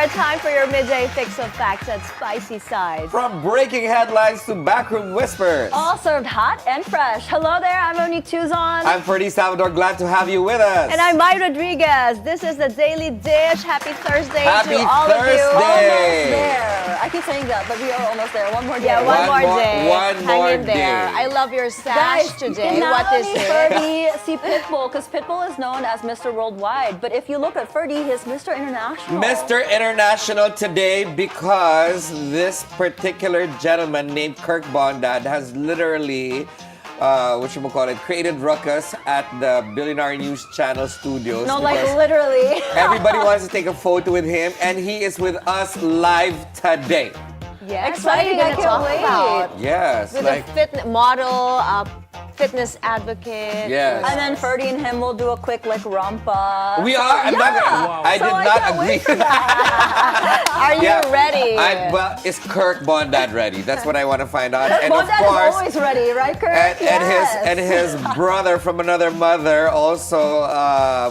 more, time for your midday fix of facts at Spicy Side. From breaking headlines to backroom whispers. All served hot and fresh. Hello there, I'm Monique Tuzon. I'm Ferdi Salvador, glad to have you with us. And I'm Mai Rodriguez. This is the Daily Dish. Happy Thursday Happy to all of you. Thursday. Almost there. I keep saying that, but we are almost there. One more day. Yeah, one more day. One Hang more in there. day. I love your sash today. Not What is only it? Ferdi, see Pitbull, because Pitbull is known as Mr. Worldwide. But if you look at Ferdi, he's Mr. International. Mr. International today because this particular gentleman named Kirk Bondad has literally created ruckus at the Bilyonaryo News Channel studios. No, like because literally. everybody wants to take a photo with him, and he is with us live today. Yes, Exciting, what are you I gonna can't talk wait. about? Yes, With like a fit model, fitness advocate. Yes. And then Ferdi and him will do a quick rompa. we are. I'm not gonna, I did not can't agree wait to for that. Are you ready? Well, is Kirk Bondad ready? That's what I want to find out. And of Bondad course, is always ready, right, Kirk? and his brother from another mother, also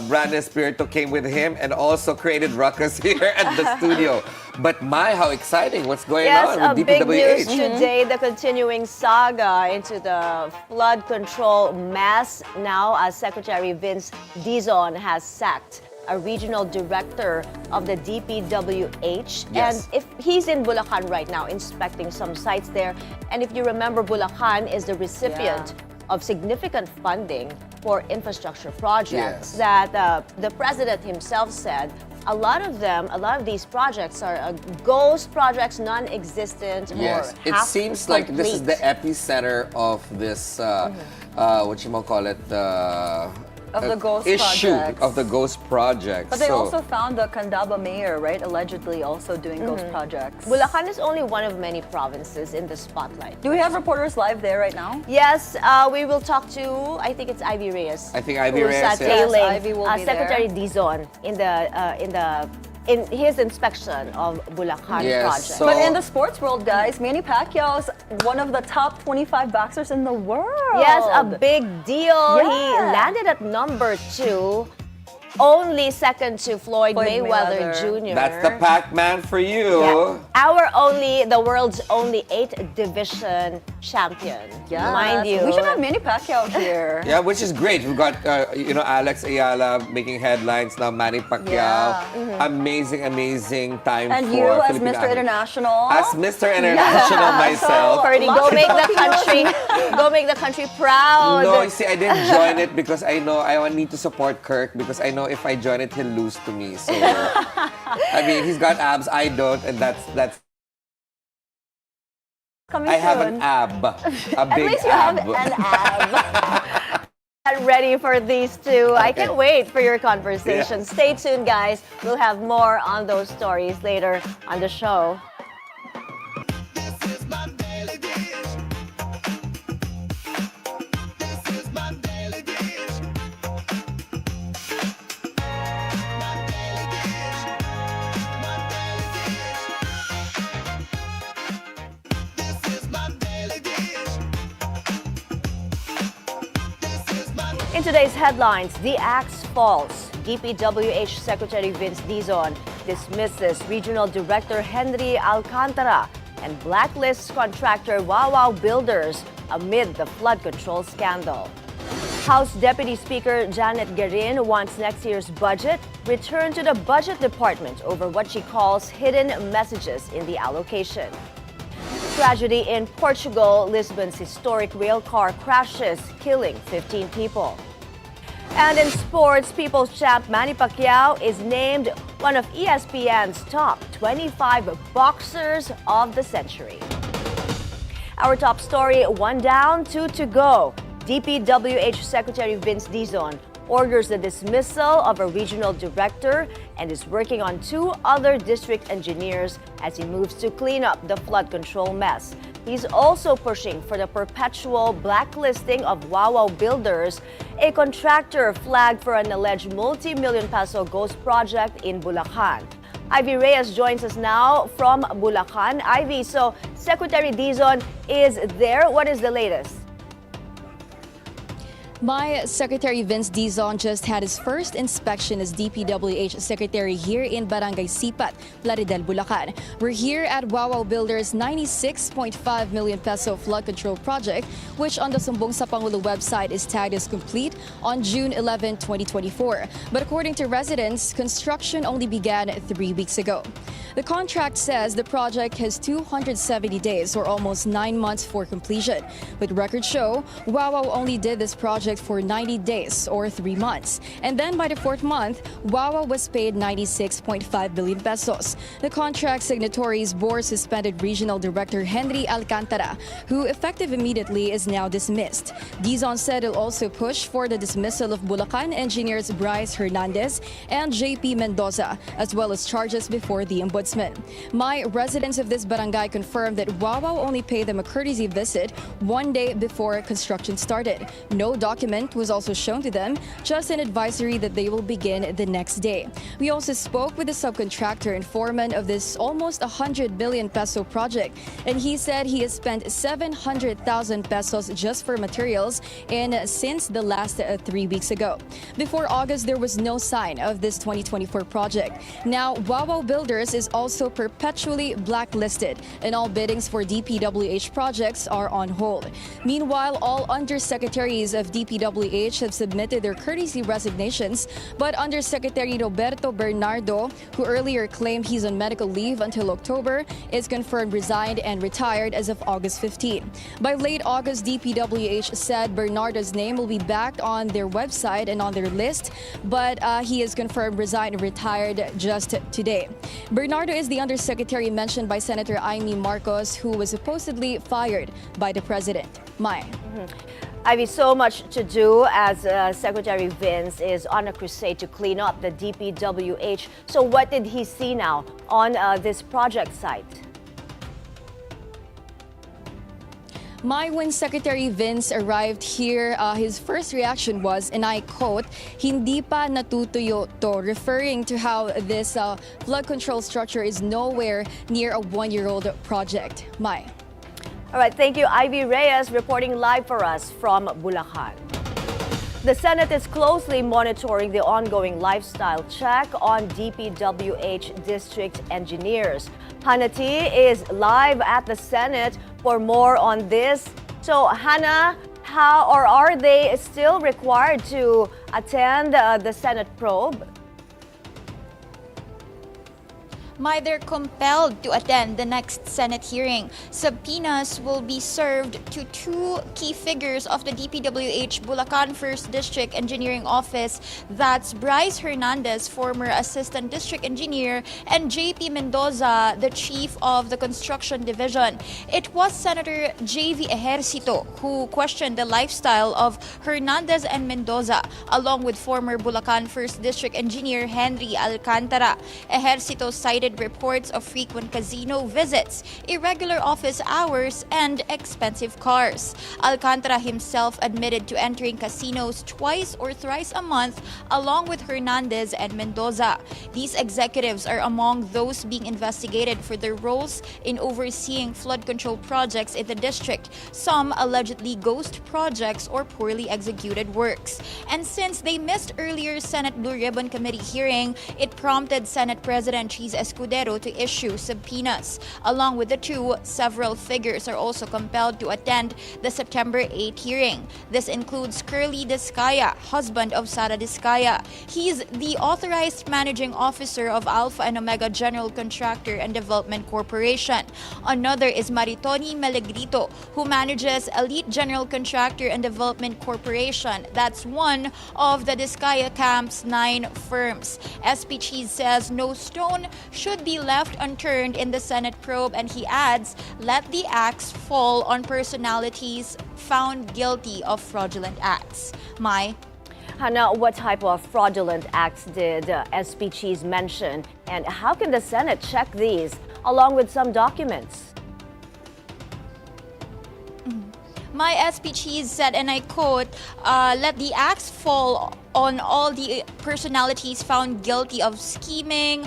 Brandon Spirito, came with him and also created ruckus here at the studio. But how exciting! What's going on Yes, with big DPWH? news today, the continuing saga into the flood control mess. Now, Secretary Vince Dizon has sacked a regional director of the DPWH. Yes. And if he's in Bulacan right now, inspecting some sites there. And if you remember, Bulacan is the recipient of significant funding for infrastructure projects that the president himself said a lot of these projects are ghost projects, non-existent, Yes, or it half seems like this is the complete. epicenter of this, Of the ghost issue projects. of the ghost project. But they also found the Candaba mayor, right? Allegedly also doing ghost projects. Bulacan is only one of many provinces in the spotlight. Do we have reporters live there right now? Yes, we will talk to, I think it's Ivy Reyes. I think Ivy who's, Reyes, yes. tailing, Yes, Ivy will be Secretary there. Dizon in his inspection of Bulacan Yes, project. so- But in the sports world, guys, Manny Pacquiao's one of the top 25 boxers in the world. Yes, a big deal. Yeah. He landed at number 2, only second to Floyd Mayweather Jr. That's the Pac-Man for you. Yeah. The world's only 8th division champion. Yes. Mind you. We should have Manny Pacquiao here. Yeah, which is great. We've got Alex Ayala making headlines now. Manny Pacquiao, Yeah. amazing time And for you as Filipino Mr. athletes. International. As Mr. International myself. Ferdi, go make the country proud. No, you see, I didn't join it because I know I need to support Kirk because I know if I join it, he'll lose to me. So, I mean, he's got abs, I don't, and that's. Coming I have soon. an ab, a At big least you ab. have an ab. Get ready for these two. I can't wait for your conversation. Yeah. Stay tuned, guys. We'll have more on those stories later on the show. In today's headlines, the axe falls. DPWH Secretary Vince Dizon dismisses Regional Director Henry Alcantara and blacklists contractor Wow Builders amid the flood control scandal. House Deputy Speaker Janet Guerin wants next year's budget returned to the Budget Department over what she calls hidden messages in the allocation. Tragedy in Portugal, Lisbon's historic rail car crashes, killing 15 people. And in sports, People's Champ Manny Pacquiao is named one of ESPN's top 25 boxers of the century. Our top story, 1 down, 2 to go. DPWH Secretary Vince Dizon orders the dismissal of a regional director and is working on 2 other district engineers as he moves to clean up the flood control mess. He's also pushing for the perpetual blacklisting of Wow Builders, a contractor flagged for an alleged multi-million peso ghost project in Bulacan. Ivy Reyes joins us now from Bulacan. Ivy, so Secretary Dizon is there. What is the latest? My Secretary Vince Dizon just had his first inspection as DPWH Secretary here in Barangay Sipat, Plaridel, Bulacan. We're here at Wawaw Builders' 96.5 million peso flood control project, which on the Sumbong sa Pangulo website is tagged as complete on June 11, 2024. But according to residents, construction only began 3 weeks ago. The contract says the project has 270 days, or almost 9 months for completion. But records show Wawaw only did this project for 90 days, or 3 months. And then by the 4th month, Wawaw was paid 96.5 billion pesos. The contract signatories bore suspended Regional Director Henry Alcantara, who effective immediately is now dismissed. Dizon said he'll also push for the dismissal of Bulacan engineers Bryce Hernandez and JP Mendoza, as well as charges before the ombudsman. My residents of this barangay confirmed that Wawaw only paid them a courtesy visit 1 day before construction started. No document was also shown to them, just an advisory that they will begin the next day. We also spoke with the subcontractor and foreman of this almost 100 billion peso project, and he said he has spent 700,000 pesos just for materials since the last 3 weeks ago. Before August, there was no sign of this 2024 project. Now, Wawaw Builders is also perpetually blacklisted, and all biddings for DPWH projects are on hold. Meanwhile, all undersecretaries of DPWH have submitted their courtesy resignations, but Undersecretary Roberto Bernardo, who earlier claimed he's on medical leave until October, is confirmed resigned and retired as of August 15. By late August, DPWH said Bernardo's name will be back on their website and on their list, but he is confirmed resigned and retired just today. Bernardo is the undersecretary mentioned by Senator Amy Marcos, who was supposedly fired by the president. Mai. Ivy, so much to do as Secretary Vince is on a crusade to clean up the DPWH. So what did he see now on this project site? When Secretary Vince arrived here, his first reaction was, and I quote, "Hindi pa natutuyo to," referring to how this flood control structure is nowhere near a 1-year-old project. Mai. All right, thank you, Ivy Reyes, reporting live for us from Bulacan. The Senate is closely monitoring the ongoing lifestyle check on DPWH district engineers. Hannah T is live at the Senate for more on this. So, Hannah, how or are they still required to attend the Senate probe? They're compelled to attend the next Senate hearing. Subpoenas will be served to 2 key figures of the DPWH Bulacan 1st District Engineering Office. That's Bryce Hernandez, former Assistant District Engineer, and JP Mendoza, the Chief of the Construction Division. It was Senator J.V. Ejercito who questioned the lifestyle of Hernandez and Mendoza, along with former Bulacan 1st District Engineer Henry Alcantara. Ejercito cited reports of frequent casino visits, irregular office hours, and expensive cars. Alcantara himself admitted to entering casinos twice or thrice a month, along with Hernandez and Mendoza. These executives are among those being investigated for their roles in overseeing flood control projects in the district, some allegedly ghost projects or poorly executed works. And since they missed earlier Senate Blue Ribbon Committee hearing, it prompted Senate President Cheese Escudero to issue subpoenas. Along with the 2, several figures are also compelled to attend the September 8 hearing. This includes Curly Discaya, husband of Sara Discaya. He's the authorized managing officer of Alpha and Omega General Contractor and Development Corporation. Another is Maritoni Melegrito, who manages Elite General Contractor and Development Corporation. That's one of the Discaya Camp's 9 firms. SP Cheese says no stone should be left unturned in the Senate probe, and he adds, let the axe fall on personalities found guilty of fraudulent acts. Mai. Hannah, what type of fraudulent acts did SP Cheese mention, and how can the Senate check these along with some documents? My SP Cheese said, and I quote, let the axe fall on all the personalities found guilty of scheming,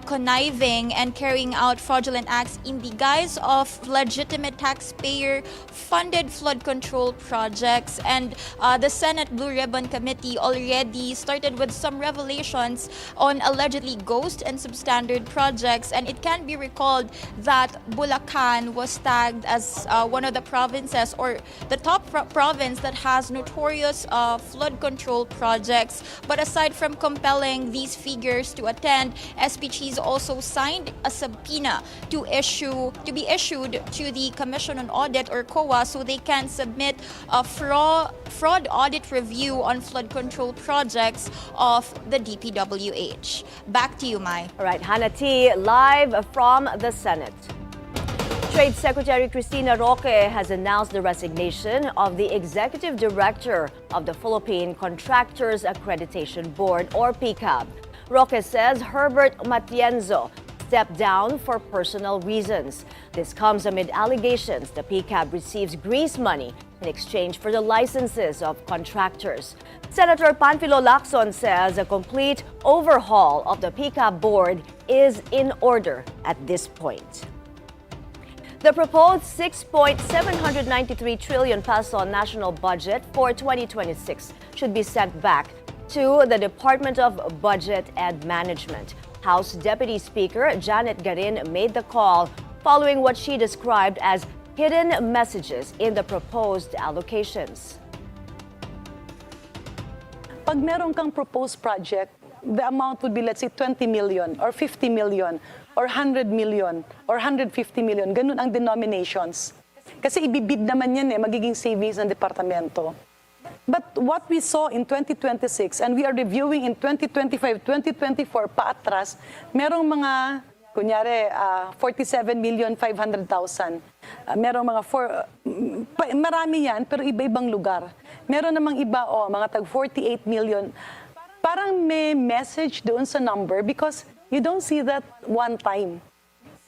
conniving, and carrying out fraudulent acts in the guise of legitimate taxpayer-funded flood control projects. And the Senate Blue Ribbon Committee already started with some revelations on allegedly ghost and substandard projects. And it can be recalled that Bulacan was tagged as one of the provinces, or the top province that has notorious flood control projects. But aside from compelling these figures to attend, SPGs also signed a subpoena to be issued to the Commission on Audit, or COA, so they can submit a fraud audit review on flood control projects of the DPWH. Back to you, Mai. All right, Hannah T, live from the Senate. Trade Secretary Cristina Roque has announced the resignation of the Executive Director of the Philippine Contractors Accreditation Board, or PCAB. Roque says Herbert Matienzo stepped down for personal reasons. This comes amid allegations the PCAB receives grease money in exchange for the licenses of contractors. Senator Panfilo Lacson says a complete overhaul of the PCAB board is in order at this point. The proposed 6.793 trillion peso national budget for 2026 should be sent back to the Department of Budget and Management. House Deputy Speaker Janet Garin made the call following what she described as hidden messages in the proposed allocations. Pag meron kang proposed project, the amount would be, let's say, 20 million or 50 million or 100 million or 150 million. Ganun ang denominations. Kasi ibibid naman yan magiging savings ng departamento. But what we saw in 2026 and we are reviewing in 2025, 2024 paatras, merong mga, kunyari, 47,500,000. Merong mga, marami yan, pero iba-ibang lugar. Meron namang iba, mga tag 48 million. Parang may message doon sa number because you don't see that one time.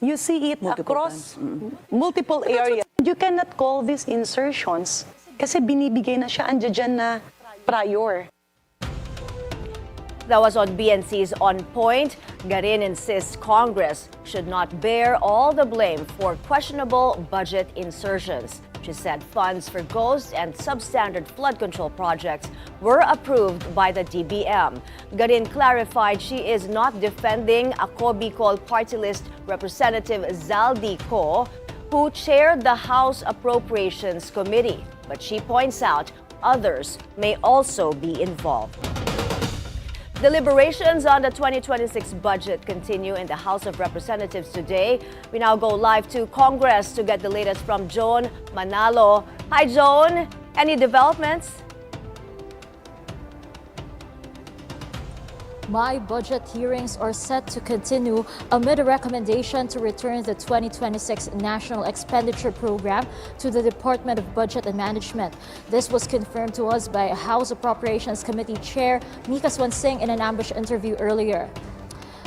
You see it across multiple areas. You cannot call these insertions kasi binibigay na siya, andyan dyan na prior. That was on BNC's On Point. Garin insists Congress should not bear all the blame for questionable budget insertions. She said funds for ghost and substandard flood control projects were approved by the DBM. Garin clarified she is not defending Ako Bicol Party List Representative Zaldi Co, who chaired the House Appropriations Committee. But she points out others may also be involved. Deliberations on the 2026 budget continue in the House of Representatives today. We now go live to Congress to get the latest from Joan Manalo. Hi, Joan. Any developments? My budget hearings are set to continue amid a recommendation to return the 2026 National Expenditure Program to the Department of Budget and Management. This was confirmed to us by House Appropriations Committee Chair Mika Swansing in an ambush interview earlier.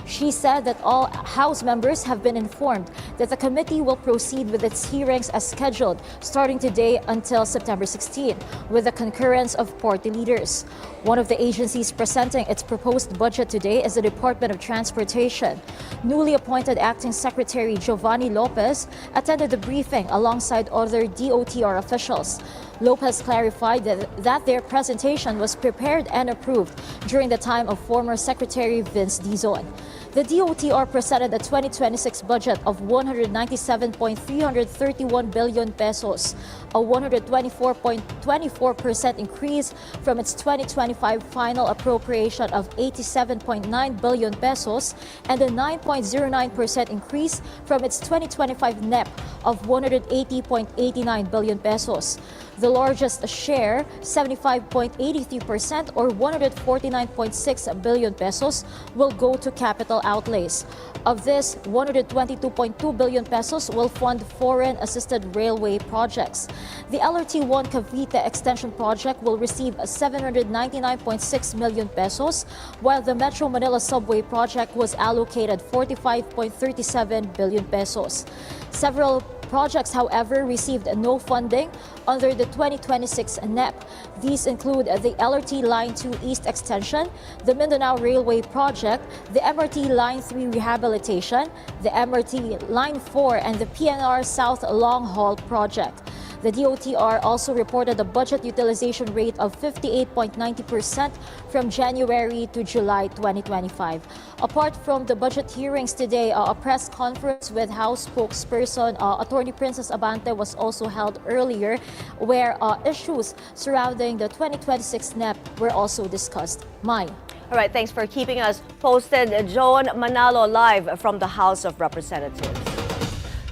She said that all House members have been informed that the committee will proceed with its hearings as scheduled starting today until September 16, with the concurrence of party leaders. One of the agencies presenting its proposed budget today is the Department of Transportation. Newly appointed Acting Secretary Giovanni Lopez attended the briefing alongside other DOTR officials. Lopez clarified that their presentation was prepared and approved during the time of former Secretary Vince Dizon. The DOTR presented a 2026 budget of 197.331 billion pesos, a 124.24% increase from its 2025 final appropriation of 87.9 billion pesos and a 9.09% increase from its 2025 NEP of 180.89 billion pesos. The largest share, 75.83% or 149.6 billion pesos, will go to capital outlays. Of this, 122.2 billion pesos will fund foreign-assisted railway projects. The LRT-1 Cavite Extension Project will receive 799.6 million pesos, while the Metro Manila Subway Project was allocated 45.37 billion pesos. Several projects, however, received no funding under the 2026 NEP. These include the LRT Line 2 East Extension, the Mindanao Railway Project, the MRT Line 3 Rehabilitation, the MRT Line 4, and the PNR South Long Haul Project. The DOTR also reported a budget utilization rate of 58.90% from January to July 2025. Apart from the budget hearings today, a press conference with House spokesperson Attorney Princess Abante was also held earlier, where issues surrounding the 2026 NEP were also discussed. Mai. All right, thanks for keeping us posted. Joan Manalo live from the House of Representatives.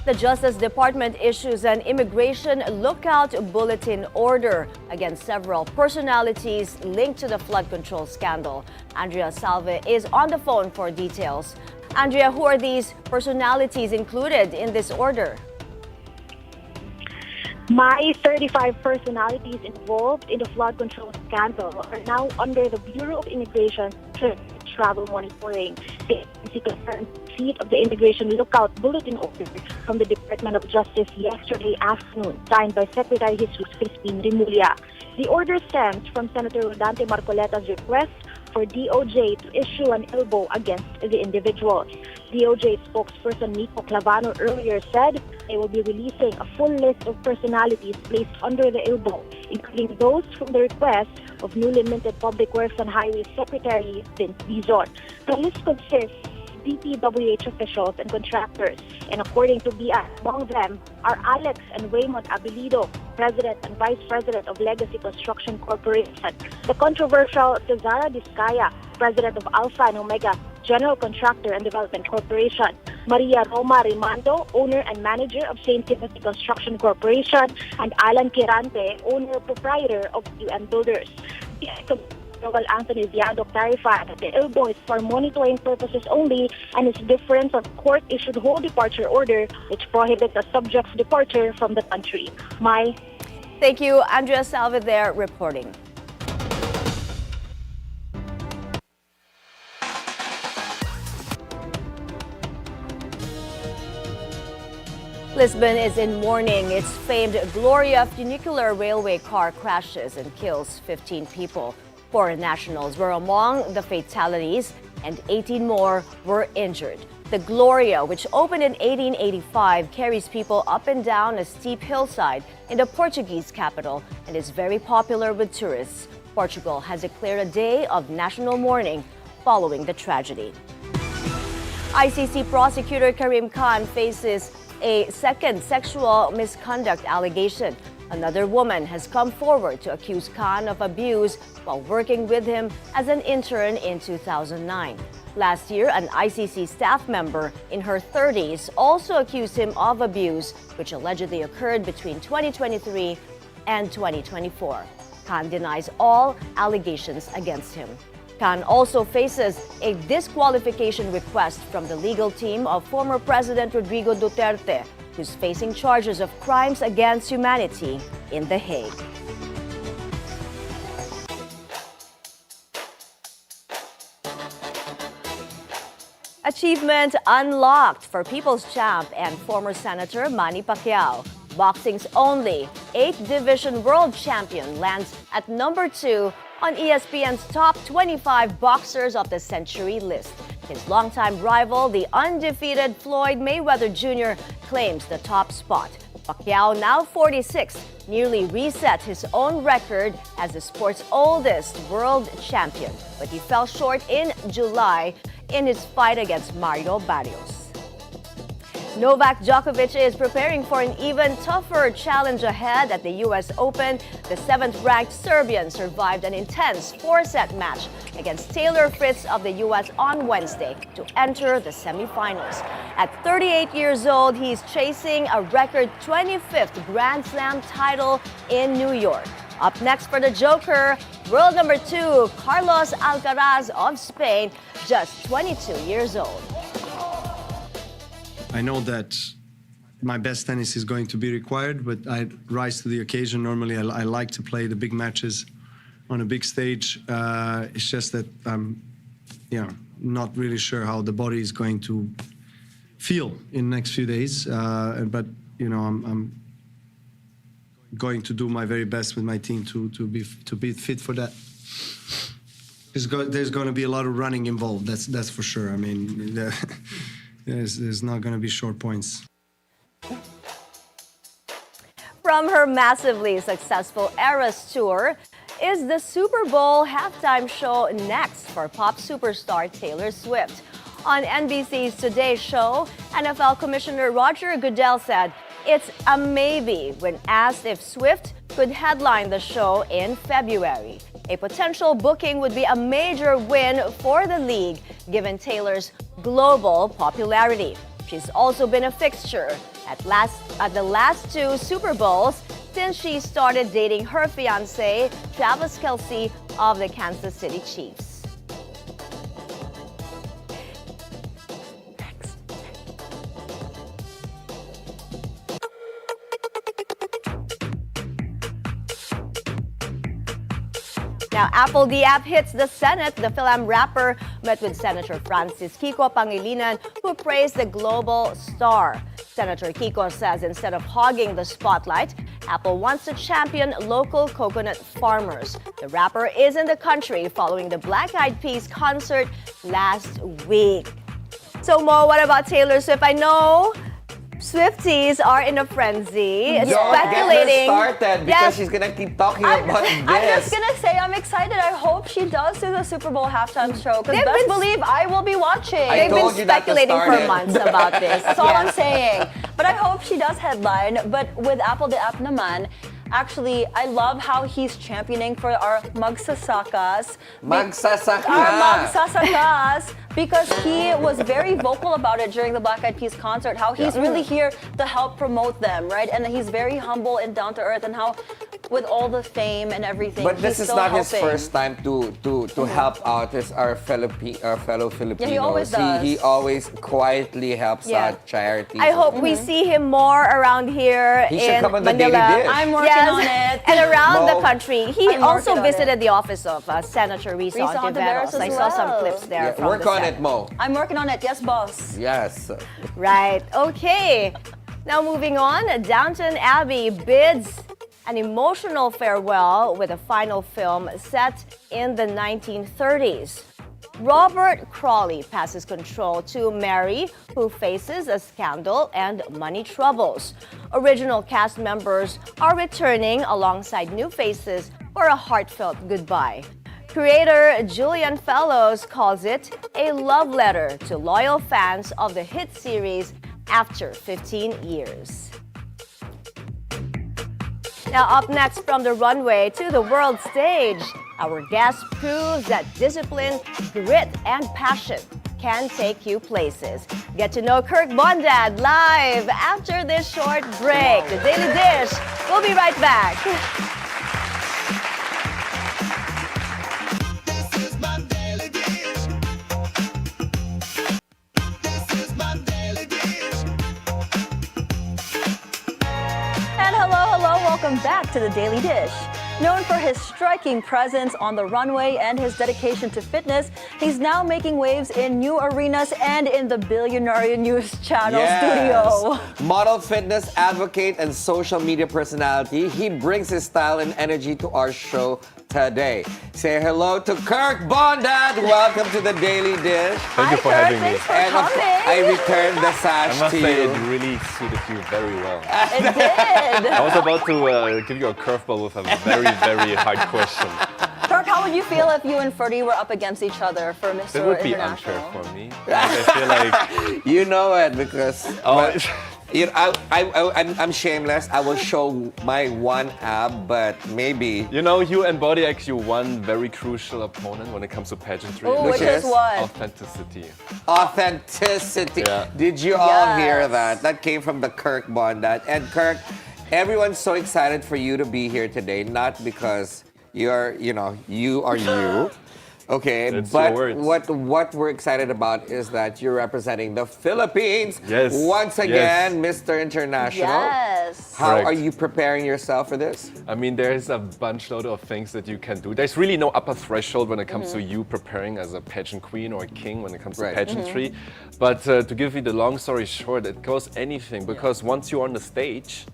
The Justice Department issues an immigration lookout bulletin order against several personalities linked to the flood control scandal. Andrea Salve is on the phone for details. Andrea, who are these personalities included in this order? My 35 personalities involved in the flood control scandal are now under the Bureau of Immigration travel monitoring. The agency confirmed receipt of the Immigration Lookout Bulletin Order from the Department of Justice yesterday afternoon, signed by Secretary Jesus Crispin Rimulya. The order stems from Senator Rodante Marcoleta's request for DOJ to issue an ILBO against the individuals. DOJ spokesperson Nepo earlier said they will be releasing a full list of personalities placed under the ILBO, including those from the request of newly minted Public Works and Highways Secretary Vince Dizon. The list consists of DPWH officials and contractors, and according to BI, among them are Alex and Raymond Abilido, President and Vice President of Legacy Construction Corporation, the controversial Cesara Discaya, President of Alpha and Omega General Contractor and Development Corporation, Maria Roma Rimando, owner and manager of St. Timothy Construction Corporation, and Alan Quirante, owner-proprietor of UN Builders. General Anthony Viado clarified that the ILBO is for monitoring purposes only and is different from court-issued whole departure order, which prohibits a subject's departure from the country. Mai. Thank you, Andrea Salve there reporting. Lisbon is in mourning. Its famed Gloria funicular railway car crashes and kills 15 people. 4 nationals were among the fatalities and 18 more were injured. The Gloria, which opened in 1885, carries people up and down a steep hillside in the Portuguese capital and is very popular with tourists. Portugal has declared a day of national mourning following the tragedy. ICC prosecutor Karim Khan faces a second sexual misconduct allegation. Another woman has come forward to accuse Khan of abuse while working with him as an intern in 2009. Last year, an ICC staff member in her 30s also accused him of abuse, which allegedly occurred between 2023 and 2024. Khan denies all allegations against him. Khan also faces a disqualification request from the legal team of former President Rodrigo Duterte, who's facing charges of crimes against humanity in The Hague. Achievement unlocked for People's Champ and former Senator Manny Pacquiao. Boxing's only 8th Division World Champion lands at number 2 on ESPN's top 25 boxers of the century list. His longtime rival, the undefeated Floyd Mayweather Jr., claims the top spot. Pacquiao, now 46, nearly reset his own record as the sport's oldest world champion, but he fell short in July in his fight against Mario Barrios. Novak Djokovic is preparing for an even tougher challenge ahead at the U.S. Open. The 7th-ranked Serbian survived an intense 4-set match against Taylor Fritz of the U.S. on Wednesday to enter the semifinals. At 38 years old, he's chasing a record 25th Grand Slam title in New York. Up next for the Joker, world number 2, Carlos Alcaraz of Spain, just 22 years old. I know that my best tennis is going to be required, but I rise to the occasion. Normally, I like to play the big matches on a big stage. It's just that I'm, not really sure how the body is going to feel in the next few days. But I'm going to do my very best with my team to be fit for that. There's going to be a lot of running involved. That's for sure. I mean, there's not going to be short points. From her massively successful Eras Tour, is the Super Bowl halftime show next for pop superstar Taylor Swift? On NBC's Today Show, NFL Commissioner Roger Goodell said it's a maybe when asked if Swift could headline the show in February. A potential booking would be a major win for the league, given Taylor's global popularity. She's also been a fixture at the last two Super Bowls since she started dating her fiancé, Travis Kelce of the Kansas City Chiefs. Now, Apple the app hits the Senate. The Philam rapper met with Senator Francis Kiko Pangilinan, who praised the global star. Senator Kiko says instead of hogging the spotlight, Apple wants to champion local coconut farmers. The rapper is in the country following the Black Eyed Peas concert last week. So, Mo, what about Taylor Swift? I know Swifties are in a frenzy, Don't speculating. get her started because she's gonna keep talking about this. I'm just gonna say I'm excited. I hope she does do the Super Bowl halftime show because They've best been- believe I will be watching. I They've been told you not to speculating start for it. months about this. That's all Yeah. I'm saying. But I hope she does headline. But with Apple the app naman, actually, I love how he's championing for our magsasakas. Magsasaka. Our magsasakas, because he was very vocal about it during the Black Eyed Peas concert, how he's really here to help promote them, right? And he's very humble and down to earth, and how with all the fame and everything, But this he's is still not his helping. first time to help out our fellow Filipinos. he always does. He always quietly helps Yeah. out charities. I hope we see him more around here He should in come on the Manila. Daily Dish. I'm working on it. And around the Mo. country. He I'm also working on visited it. the office of Senator Risa Risa Ontiveros. Ontiveros as I saw some well. clips there Yeah, from work the on set. it, Mo. I'm working on it, yes, boss. Yes. Right. Okay. Now moving on, Downton Abbey bids an emotional farewell with a final film set in the 1930s. Robert Crawley passes control to Mary, who faces a scandal and money troubles. Original cast members are returning alongside new faces for a heartfelt goodbye. Creator Julian Fellows calls it a love letter to loyal fans of the hit series after 15 years. Now, up next from the runway to the world stage, our guest proves that discipline, grit, and passion can take you places. Get to know Kirk Bondad live after this short break. The Daily Dish. We'll be right back. And hello, welcome back to the Daily Dish. Known for his striking presence on the runway and his dedication to fitness, he's now making waves in new arenas and in the Bilyonaryo News Channel studio. Model, fitness advocate, and social media personality, he brings his style and energy to our show today. Say hello to Kirk Bondad. Welcome to the Daily Dish. Thank you for Kirk, having me. thanks for And coming. I returned the sash I must to say you. it really suited you very well. It did. I was about to give you a curveball with a very, very hard question. Kirk, how would you feel if you and Ferdi were up against each other for Mr. It would be International? unfair for me. I feel like You know it because Oh, you know, I'm shameless. I will show my one ab, but maybe you know, you embody actually one very crucial opponent when it comes to pageantry. Ooh, Which which is is what? Authenticity. authenticity. Yeah. Did you all hear Yes. that? That came from the Kirk Bondad. And Kirk, everyone's so excited for you to be here today, not because you are you, Okay, It's but your words. what we're excited about is that you're representing the Philippines Yes, once again, Mr. International. Yes. How Correct. are you preparing yourself for this? I mean, there's a bunch load of things that you can do. There's really no upper threshold when it comes to you preparing as a pageant queen or a king when it comes Right. to pageantry. But to give you the long story short, it goes anything because once you're on the stage,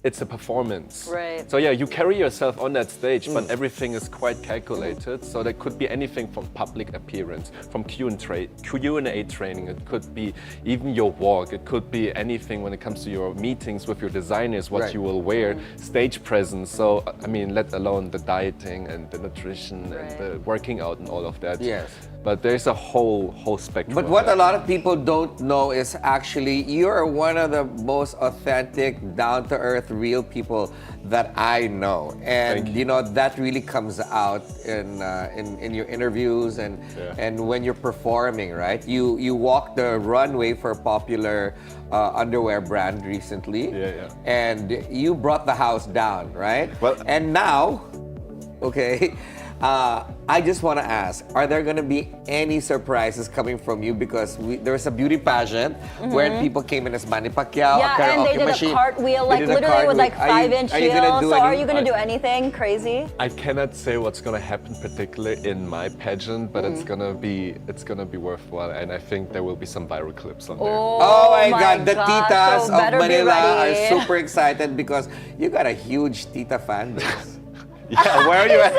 it's a performance. Right. So yeah, you carry yourself on that stage, but everything is quite calculated. So there could be anything from public appearance, from Q&A training. It could be even your walk. It could be anything when it comes to your meetings with your designers, what Right. you will wear, stage presence. So I mean, let alone the dieting and the nutrition and the working out and all of that. Yes. But there's a whole spectrum. But of what that. a lot of people don't know is actually you're one of the most authentic, down-to-earth, real people that I know, and Thank you. know that really comes out in your interviews and when you're performing, right? You walked the runway for a popular underwear brand recently, and you brought the house down, right? Well- and now, okay. I just want to ask, are there going to be any surprises coming from you? Because there was a beauty pageant where people came in as Manny Pacquiao, a Yeah, and they karaoke did machine. a cartwheel, They like did a literally with cartwheel. like Are you- 5-inch are you gonna heels. do So are any- you going to do anything crazy? I cannot say what's gonna happen particularly in my pageant, but it's gonna be worthwhile, and I think there will be some viral clips on there. Oh my God, the gosh, titas so of better be Manila are ready. super excited because you got a huge tita fan base. Yeah, where are you at?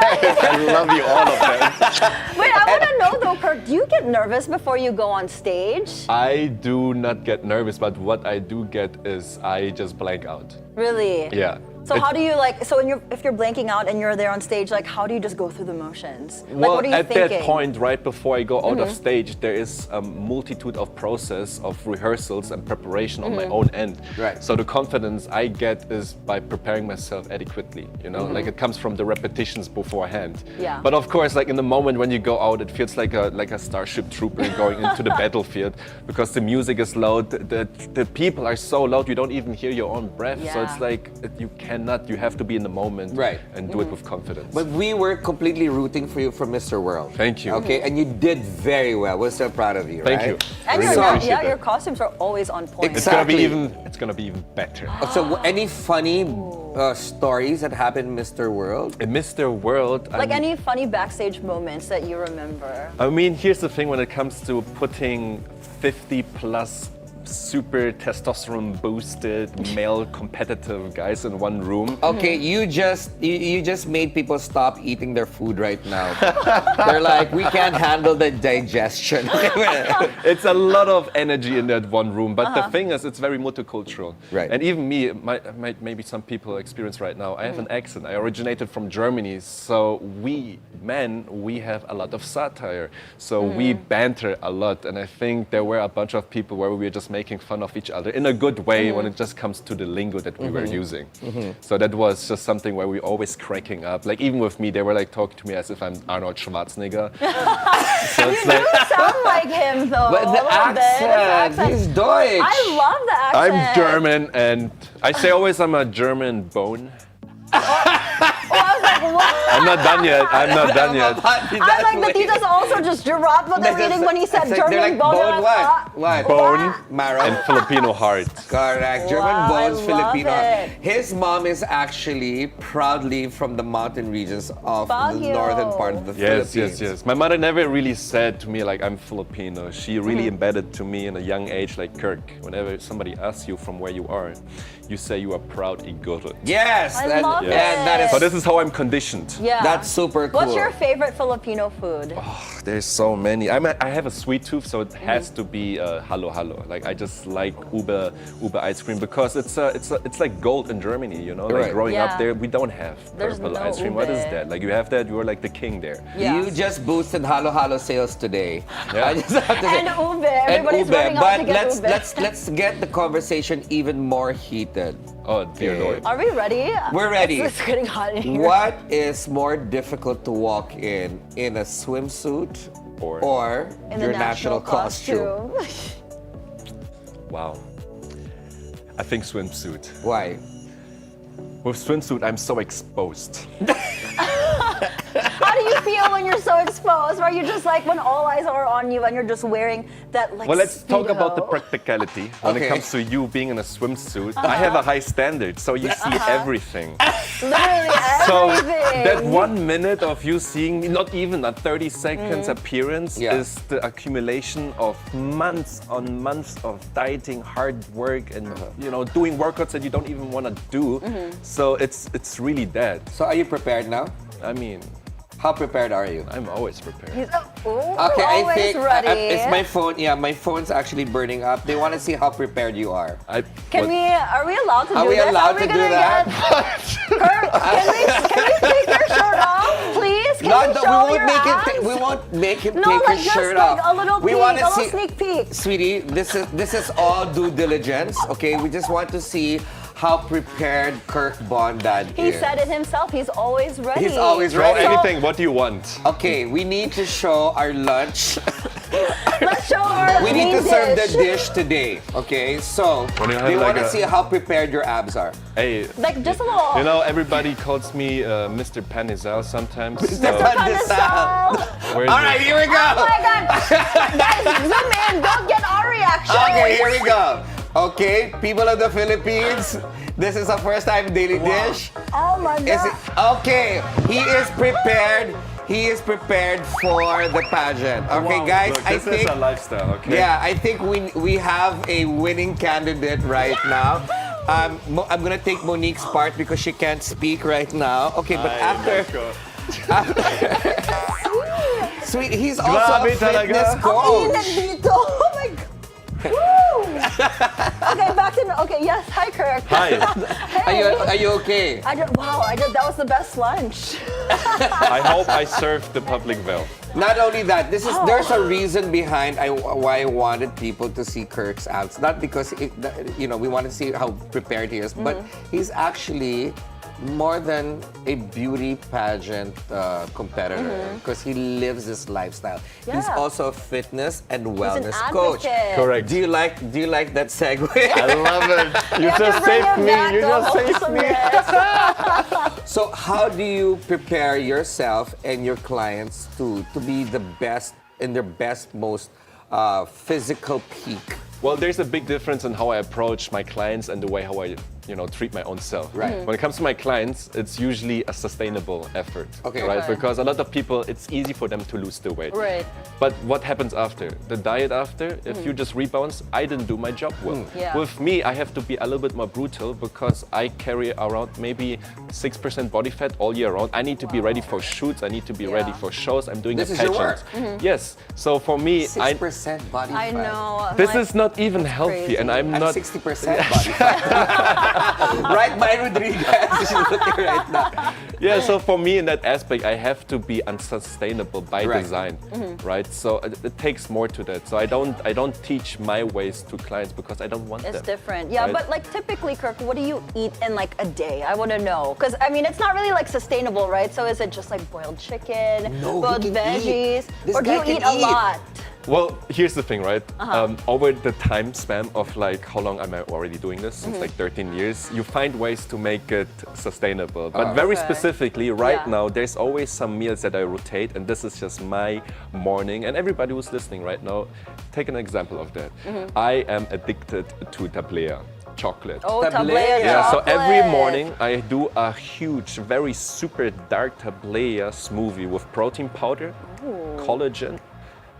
I love you all of them. Wait, I want to know though, Kirk, do you get nervous before you go on stage? I do not get nervous, but what I do get is I just blank out. Really? Yeah. So how do you if you're blanking out and you're there on stage, like how do you just go through the motions? Like Well, what are you at thinking? that point, right before I go out of stage, there is a multitude of process of rehearsals and preparation on my own end. Right. So the confidence I get is by preparing myself adequately. You know, like it comes from the repetitions beforehand. Yeah. But of course, like in the moment when you go out, it feels like a starship trooper going into the battlefield because the music is loud, the people are so loud you don't even hear your own breath. So Yeah. it's like you have to be in the moment Right. and do it with confidence. But we were completely rooting for you for Mr. World. Thank you. Okay, and you did very well. We're so proud of you. Thank right? you. And Really your, appreciate that. your costumes are always on point. It's gonna be Exactly. it's gonna be even better. So, any funny stories that happened in Mr. World? In Mr. World, Like any funny backstage moments that you remember? I mean, here's the thing when it comes to putting 50 plus super testosterone boosted male competitive guys in one room. Okay, you just made people stop eating their food right now. They're like, we can't handle the digestion. It's a lot of energy in that one room, but the thing is, it's very multicultural. Right. And even me, maybe some people experience right now, I have an accent. I originated from Germany, so we have a lot of satire. So we banter a lot, and I think there were a bunch of people where we were just making fun of each other in a good way when it just comes to the lingo that we were using. So that was just something where we always cracking up. Like even with me, they were like talking to me as if I'm Arnold Schwarzenegger. So it's You like, sound like him though. But a the little bit. His accent, he's Deutsch. I love the accent. I'm German, and I say always I'm a German bone. Oh, I was like, what? I'm not done yet. I'm not done yet. I'm like, the titas also just dropped what they're reading when he said They're German like, bone. bone what? What? Bone Marrow. and Filipino heart. Correct. German Wow, I bones, love Filipino. it. His mom is actually proudly from the mountain regions of the Baguio. northern part of the Yes, Philippines. yes. My mother never really said to me like I'm Filipino. She really embedded to me in a young age like Kirk. Whenever somebody asks you from where you are, you say you are proud Igorot. Yes. I love and that it. is So this is how I'm conditioned. Yeah. That's super cool. What's your favorite Filipino food? There's so many. I have a sweet tooth, so it has to be halo halo. Like I just like Ube ice cream because it's like gold in Germany. You know, Right. like growing Yeah. up there, we don't have There's purple no ice cream. What is ube. that? Like you have that, you're like the king there. Yeah. You just boosted Halo Halo sales today. Yeah. I just have to say. And ube. Everybody's running out but to get ube. let's get the conversation even more heated. Oh dear Okay. Lord. Are we ready? We're ready. It's getting hot in here. What is more difficult to walk in a swimsuit or In your the national costume? Wow. I think swimsuit. Why? With swimsuit, I'm so exposed. How do you feel when you're so exposed? pose where you're just like when all eyes are on you and you're just wearing that like Well, let's talk about the Speedo. practicality. When Okay. it comes to you being in a swimsuit, I have a high standard, so you see everything. Literally So everything. that 1 minute of you seeing, not even a 30 seconds appearance, Yeah. is the accumulation of months on months of dieting, hard work, and doing workouts that you don't even want to do. So it's really that. So are you prepared now? I mean, How prepared are you? I'm always prepared. He's always I think ready. it's my phone. Yeah, my phone's actually burning up. They want to see how prepared you are. I- Can what- we? Are we allowed to Are do we this? allowed are we to do gonna that? Kurt, can we take your shirt off, please? Can we show won't your make abs? it. We won't make him No, take like his just shirt like off. a little we peek, want a to little see, sneak peek. sweetie. This is all due diligence. Okay, we just want to see how prepared Kirk Bondad He is. said it himself. He's always ready. He's always Throw ready. anything. What do you want? Okay, we need to show our lunch. Let's show our We need main to serve the dish. dish today. Okay, so When you have they want like to a- see how prepared your abs are. Hey, Like just a little. everybody calls me Mr. Panizal sometimes. Mr. so- Pandesal. Where's All the- right, here we go. Oh my God! Guys, zoom in. Don't get our reaction. Okay, here we go. Okay, people of the Philippines, this is a first time Daily Dish. Oh my Is God. it, okay, he is prepared. He is prepared for the pageant. Okay, Wow, guys, look, I this think is a lifestyle, okay? yeah, I think we have a winning candidate right now. I'm gonna take Monique's part because she can't speak right now. Okay, but Ay, after sweet, he's also a Grabe talaga. fitness Init coach. dito. Oh my God. Woo! Okay, back to okay. Yes, hi Kirk. Hi. Are you okay? That was the best lunch. I hope I served the public well. Not only that, there's a reason behind why I wanted people to see Kirk's abs. Not because we want to see how prepared he is, but he's actually more than a beauty pageant competitor because he lives this lifestyle. He's Yeah. also a fitness and He's an wellness coach. advocate. Correct. Do you like that segue? I love it. You have just to bring saved him me. back You to just saved me. wholesomeness. So how do you prepare yourself and your clients to be the best in their best, most physical peak? Well, there's a big difference in how I approach my clients and the way how I treat my own self. Right. When it comes to my clients, it's usually a sustainable effort. Okay. Right? Right. Because a lot of people, it's easy for them to lose the weight. Right. But what happens after? The diet after, if you just rebounds, I didn't do my job well. Yeah. With me, I have to be a little bit more brutal because I carry around maybe 6% body fat all year round. I need to be ready for shoots. I need to be ready for shows. I'm doing This a is your pageant. Yes. So for me, 6% body fat. I know. this like, is not even healthy, crazy. and I'm I'm not. 60% body fat. Right, Mai Rodriguez. She's looking right now. Yeah, so for me in that aspect, I have to be unsustainable by Right. design, right? So it takes more to that. So I don't teach my ways to clients because I don't want It's them. different. Yeah, right? but like typically, Kirk, what do you eat in like a day? I want to know. Because I mean, it's not really like sustainable, right? So is it just like boiled chicken, No, he boiled can veggies? eat. This Or do you guy can eat a eat. lot? Well, here's the thing, right? Over the time span of like how long am I already doing this? Since like 13 years, you find ways to make it sustainable. But very Okay. specifically, right Yeah. now, there's always some meals that I rotate, and this is just my morning. And everybody who's listening right now, take an example of that. I am addicted to tablea, chocolate. Oh, Tablea. tablea Yeah, so every chocolate. morning I do a huge, very super dark tablea smoothie with protein powder, collagen,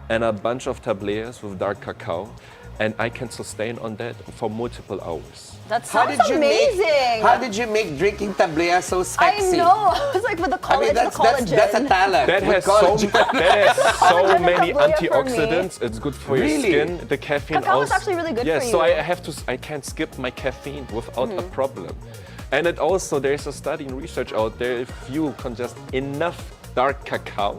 and a bunch of tableas with dark cacao. And I can sustain on that for multiple hours. That sounds amazing. How did you make drinking tablea so I sexy? know. It's like with the I mean, the that's collagen. a talent. That with has so, collagen. that has so Collagen and many tablea for me. antioxidants. It's good for your Really? skin. The caffeine Cacao also. is actually really good yeah, for so you. I can't skip my caffeine without a problem. And it also, there's a study and research out there, if you ingest enough dark cacao,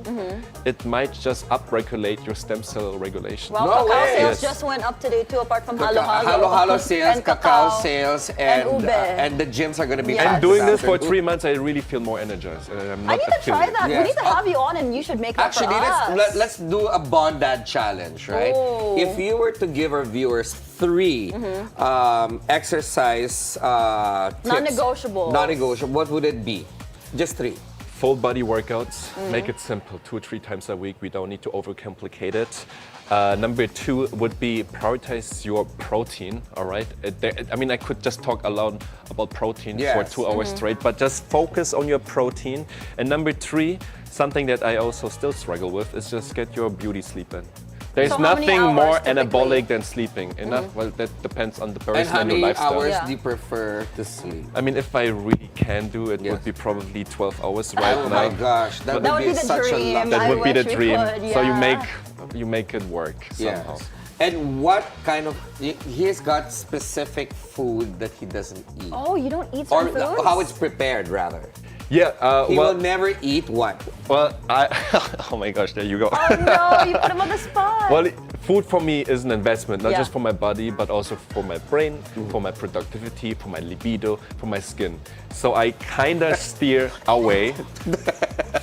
it might just upregulate your stem cell regulation. Well, No cacao way. sales Yes. just went up today too, apart from halo halo. Halo sales, and cacao sales, and ube. and the gyms are going to be Yes. And packed doing this this for afternoon. 3 months, I really feel more energized. I'm not I need to try affiliated. that. Yes. We need to have you on, and you should make that Actually, for us. let's do a Bondad challenge, right? Oh. If you were to give our viewers 3 exercise tips, Non-negotiables. non-negotiable, what would it be? Just 3. full body workouts. Make it simple, 2 or 3 times a week. We don't need to overcomplicate it. Number 2 would be prioritize your protein, all right? I could just talk alone about protein for 2 hours straight, but just focus on your protein. And number 3, something that I also still struggle with is just get your beauty sleep in. There's So how many nothing hours more typically? anabolic than sleeping. Enough, well, that depends on the person And how and your many lifestyle. hours Yeah. do you prefer to sleep? I mean, if I really can do it, Yes. would be probably 12 hours right Oh now. my gosh, that That would would be be the such a dream. lot. That I would be the wish we dream. could, So you yeah. make it work Yes. somehow. And what kind of, he's got specific food that he doesn't eat. Oh, you don't eat Or certain foods? how it's prepared, rather. Yeah. He well, will never eat what? well, oh my gosh, there you go. Oh no, you put him on the spot. Well, food for me is an investment, not Yeah. just for my body, but also for my brain, for my productivity, for my libido, for my skin. So I kind of steer away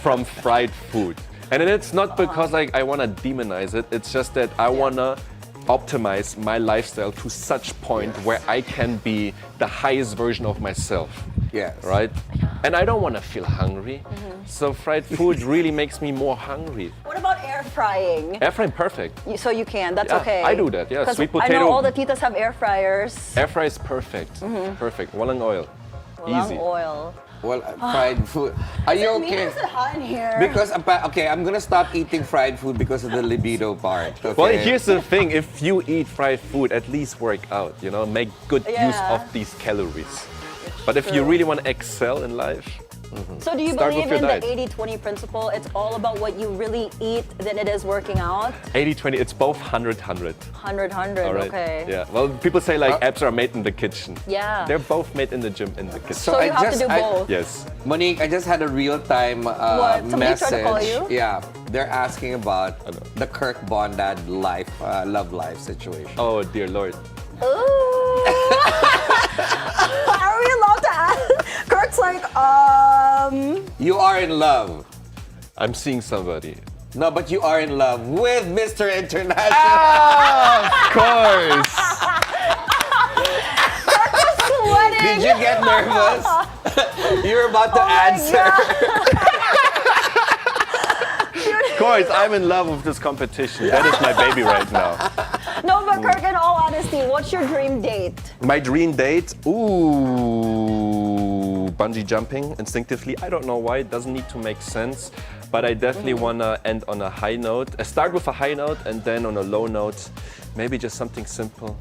from fried food. And then it's not because like I want to demonize it. It's just that I want to optimize my lifestyle to such point where I can be the highest version of myself. Yes. Right? And I don't want to feel hungry. So fried food really makes me more hungry. What about air frying? Air frying, perfect. So you can, that's Yeah, okay. I do that, yeah. 'Cause Sweet I potato. know all the titas have air fryers. Air fry is perfect. Perfect. Walang oil. Easy. Walang oil. Well, fried food. Are you okay? Is it hot in here? Because, okay, I'm gonna stop eating fried food because of the libido part. Okay? Well, here's the thing. If you eat fried food, at least work out, make good use Yeah. of these calories. But if you true. really want to excel in life, So do you Start believe with in your the diet. 80-20 principle? It's all about what you really eat than it is working out? 80-20, it's both 100-100. 100-100, All right? okay. Yeah. Well, people say like abs are made in the kitchen. Yeah. They're both made in the gym in the kitchen. So you have to do both. Yes. Monique, I just had a real-time What? Somebody message. tried to call you? Yeah, they're asking about Ano? the Kirk Bondad love life situation. Oh dear Lord. Ooh. Are we allowed to ask? Kirk's like, You are in love. I'm seeing somebody. No, but you are in love with Mr. International. Of course. sweating. Did you get nervous? You're about to Oh my answer. Of course, I'm in love with this competition. That is my baby right now. No, but Kirk, in all honesty, what's your dream date? My dream date? Ooh, bungee jumping instinctively. I don't know why. It doesn't need to make sense. But I definitely want to end on a high note. Start with a high note and then on a low note. Maybe just something simple.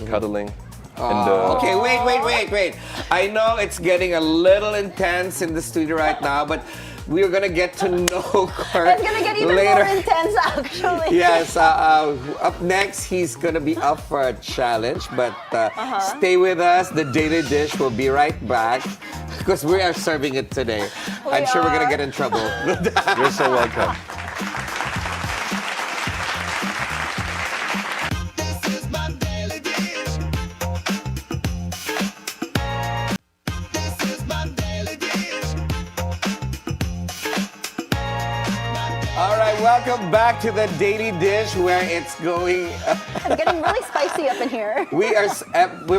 Cuddling. Okay, wait. I know it's getting a little intense in the studio right now, but we're gonna get to know Kirk It's gonna get even later. more intense, actually. Yes, up next, he's gonna be up for a challenge, but stay with us. The Daily Dish will be right back because we are serving it today. I'm sure we're gonna get in trouble. You're so welcome. All right, welcome back to the Daily Dish where it's going. It's getting really spicy up in here. We're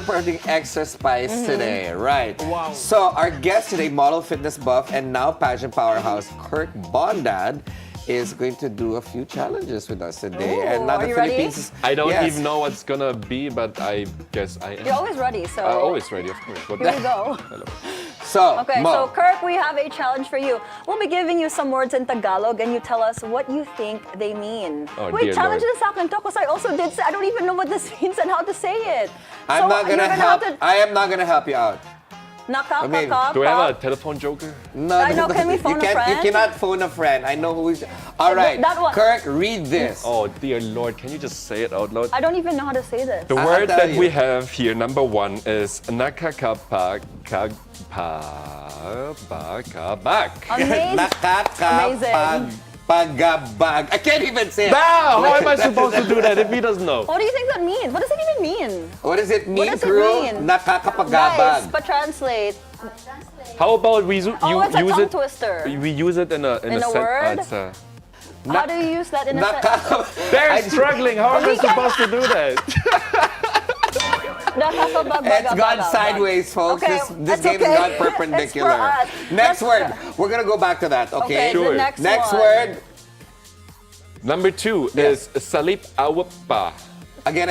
putting extra spice today, right? Wow. So our guest today, model, fitness buff, and now pageant powerhouse Kirk Bondad, is going to do a few challenges with us today. Ooh, and now are the you ready? Philippines. I don't Yes. even know what's gonna be, but I guess I am. You're always ready, so Always ready, of course. What here we go. Hello. So, Okay, Mo, so Kirk, we have a challenge for you. We'll be giving you some words in Tagalog and you tell us what you think they mean. Oh, Wait, dear challenge Lord. this sa akin to because I also did say, I don't even know what this means and how to say it. I'm So not gonna you're help. have to- I am not gonna help you out. Nakakaka. Do we have a telephone joker? No, I know, can we phone a friend? You cannot phone a friend. I know who is. All right, that one. Kirk, read this. Oh dear Lord, can you just say it out loud? I don't even know how to say this. The I'll word tell that you. we have here, number 1, is nakakapagabak. Amazing. Nakakapagabag. I can't even say it. Now, how am I supposed to do that if he doesn't know? What do you think that means? What does it even mean? What does it mean, does it crew? mean? Nakakapagabag. Guys, but translate. How about we Oh, it's a use tongue it? twister. We use it in a In a word? How do you use that in a sentence? They're struggling. How am I We can- supposed to do that? It's gone sideways, folks. Okay, This game okay. has gone perpendicular. It's for us. Next word. We're gonna go back to that, okay? Okay, the next one. word. Number 2 Yes. is salip awapa. Again.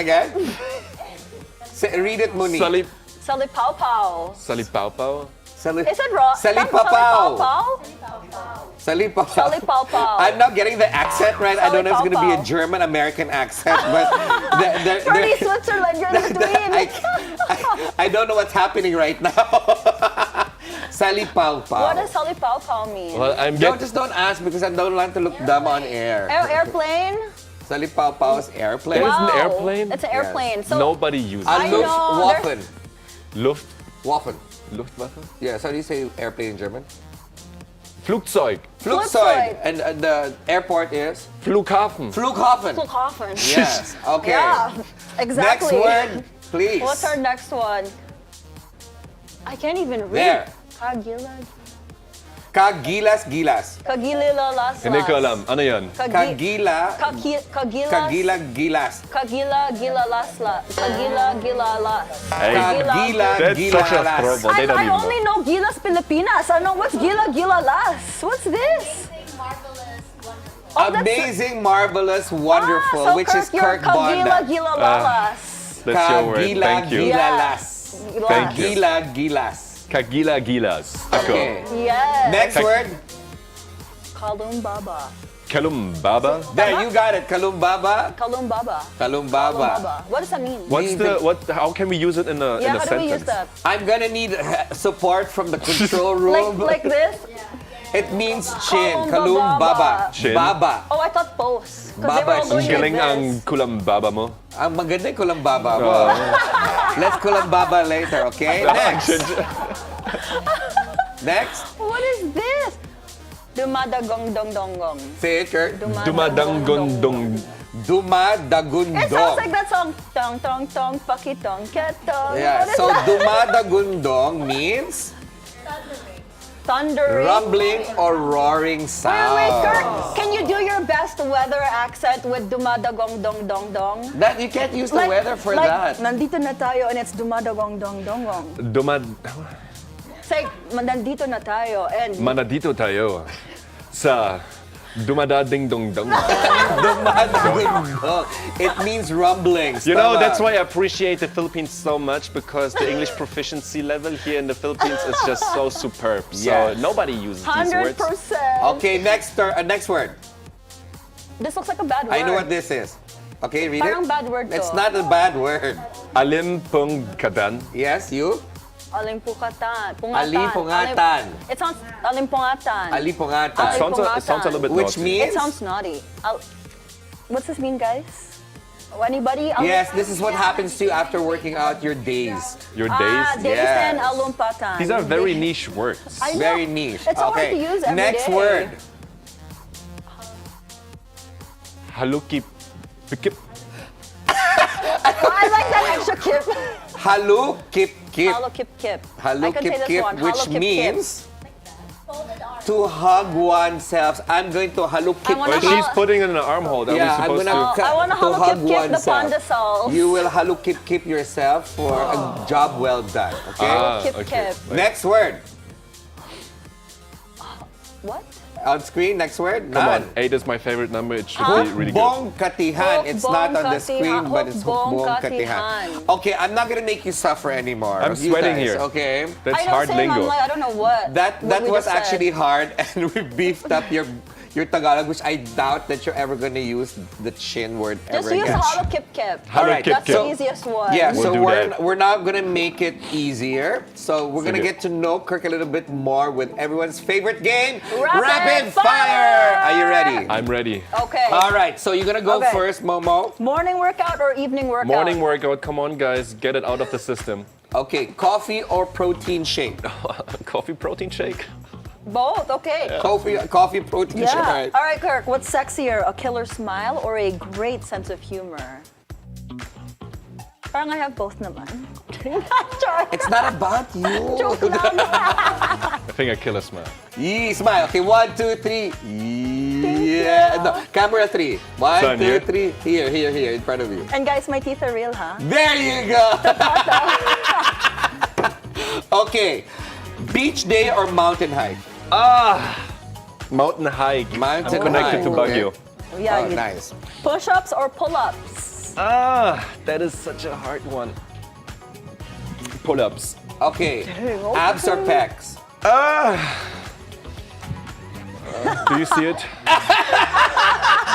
Read it, Monique. Salip Salipao-pao. salipawpaw. Is it wrong? Salipapao. Salipao-pao? Salipapao. Salipao-pao. I'm not getting the accent right. I don't know if it's going to be a Salipapao. German-American accent, but... Ferdi, Switzerland, you're in between. I don't know what's happening right now. Salipapao. What does salipao-pao mean? Well, I'm No, getting. just don't ask because I don't want to look dumb on air. Airplane? Salipapao is airplane. There is an Wow. airplane? It's an airplane. So Nobody uses A I it. know, Luftwaffen. Luft, Waffen. Luftwaffe? Yes, how do you say airplane in German? Flugzeug. Flugzeug. And the airport is? Flughafen. Flughafen. Flughafen. Yes, okay. Yeah, exactly. Next word, please. What's our next one? I can't even read. There. Kagilas-gilas. Kagililalaslas. Hindi ko alam. Ano yan? Kagila. Kagilas. Kagila-gilas. Kagila-gilalasla. Kagila-gilalas. Hey, Kagila-gilalas. that's such a trouble. They don't I even only know Gilas Pilipinas. I know what's Gila-gilalas. What's this? Oh, that's- Amazing, marvelous, wonderful, so which is Kirk Bondad. Kagila-gilalalas. That's your word. Thank you. Kagila-gilalas. Thank you. Kagila-gilas. Kagila-gilas. Ako. Okay. Yes. Next word. Kalumbaba. Kalumbaba. There, you got it. Kalumbaba. Kalumbaba. Kalumbaba. What does that mean? What's the what? How can we use it in a Yeah, in a how do we use sentence? that? I'm gonna need support from the control room. Like this? It means chin. Kalumbaba. Kalumbaba. Chin. Baba. Oh, I thought pose. Because they Baba were all is doing Ang galing like ang this. kulambaba mo. Ang maganda yung kulambaba mo. Let's kulambaba later, okay? Next. Next. What is this? Dumadagong-dong-dong-gong. Say it, Kurt. Dumadanggondong. Dumadagundong. It sounds like that song. Tong, tong, tong, pakitong, ketong. Yeah, What is so that? dumadagundong means Thundering. rumbling or roaring sound. Wait, Kirk, can you do your best weather accent with dumadagong-dong-dong-dong? That you can't use the weather for that. Nandito na tayo and it's dumadagong-dong-dong-dong. Say, nandito na tayo and... Manadito tayo sa dumadading dong dong. Dumadagundong. It means rumblings. You know, Tama. that's why I appreciate the Philippines so much because the English proficiency level here in the Philippines is just so superb. So Yes. nobody uses these words. 100%. Okay, next word. This looks like a bad word. I know what this is. Okay, read Parang it. bad word to. It's not a bad word. Alimpungkatan. Yes, you? Alimpungatan. Alipungatan. It sounds alimpungatan. Alipungatan. Sounds a little bit Which naughty. means? It sounds naughty. What's this mean, guys? Anybody? Yes, this is what happens to you after working out. You're dazed. Your Ah, days. days Yes. and alumpatan. These are very niche words. I know. Very niche. It's hard Okay. to use every Next day. word. Halukip. Pikip. Oh, I like that extra kip. Halu kip kip. Halo kip kip. Halu I can kip say this kip, one. which Halo kip means to hug oneself. I'm going to halu kip wanna Well, she's putting it in an armhole. Are Yeah, we I'm supposed gonna to? I wanna to halo hug kip kip the oneself. pandesals. You will halu kip kip yourself for a job well done. Okay. Ah, Kip okay. kip. Next word What? on screen. Next word. Come on, None. 8 is my favorite number. It should be really good. Hukbong katihan. It's not on the Hukbong screen, but it's katihan. hukbong katihan. Okay, I'm not gonna make you suffer anymore. I'm You sweating guys, here. Okay. That's I know hard same, lingo. I'm like, I don't know what. That what we was just said. actually hard, and we beefed up your Tagalog, which I doubt that you're ever gonna use the chin word Just ever use again. halo kip kip. Halo Alright, kip That's kip. the easiest one. Yeah, We'll so do that. we're not gonna make it easier. So we're gonna Sige. get to know Kirk a little bit more with everyone's favorite game, Rapid fire. Fire! Are you ready? I'm ready. Okay. All right, so you're gonna go Okay. first, Momo. Morning workout or evening workout? Morning workout. Come on, guys. Get it out of the system. Okay, coffee or protein shake? Coffee protein shake. Both, okay. Coffee, protein shake. All Yeah. right. All right, Kirk, what's sexier, a killer smile or a great sense of humor? Parang I have both naman. Char. It's not about you. Joke lang. I think I kill a smile. Yee, smile. Okay, 1, 2, 3. Yeah. No, camera 3. One, Saan, two, here? three. Here, in front of you. And guys, my teeth are real, huh? There you go. Okay. Beach day or mountain hike? Mountain hike. Mountain I'm connected hike, to Baguio. Yeah. Oh, you- nice. Push-ups or pull-ups? That is such a hard one. Pull-ups. Okay. Abs or pecs? Do you see it?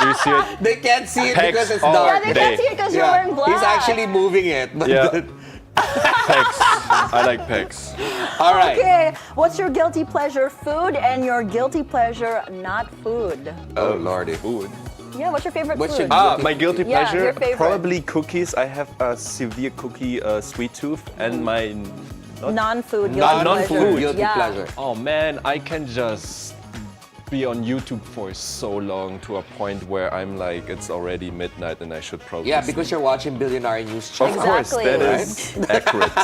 Do you see it? They can't see it Pecs because it's all Yeah, dark. they day. can't see it because you're wearing black. He's actually moving it. But Yeah. Pecs. I like pecs. All right. Okay, what's your guilty pleasure food and your guilty pleasure not food? Oh, Lordy. Food. Yeah, what's your favorite What's food? your- My guilty Yeah, pleasure, your favorite. probably cookies. I have a severe cookie sweet tooth, and my Non-food guilty Non-food pleasure. guilty Yeah. pleasure. oh man, I can just be on YouTube for so long to a point where I'm like, it's already midnight and I should probably. Yeah, sleep. because you're watching Bilyonaryo News Of Channel. course, Exactly. that is accurate.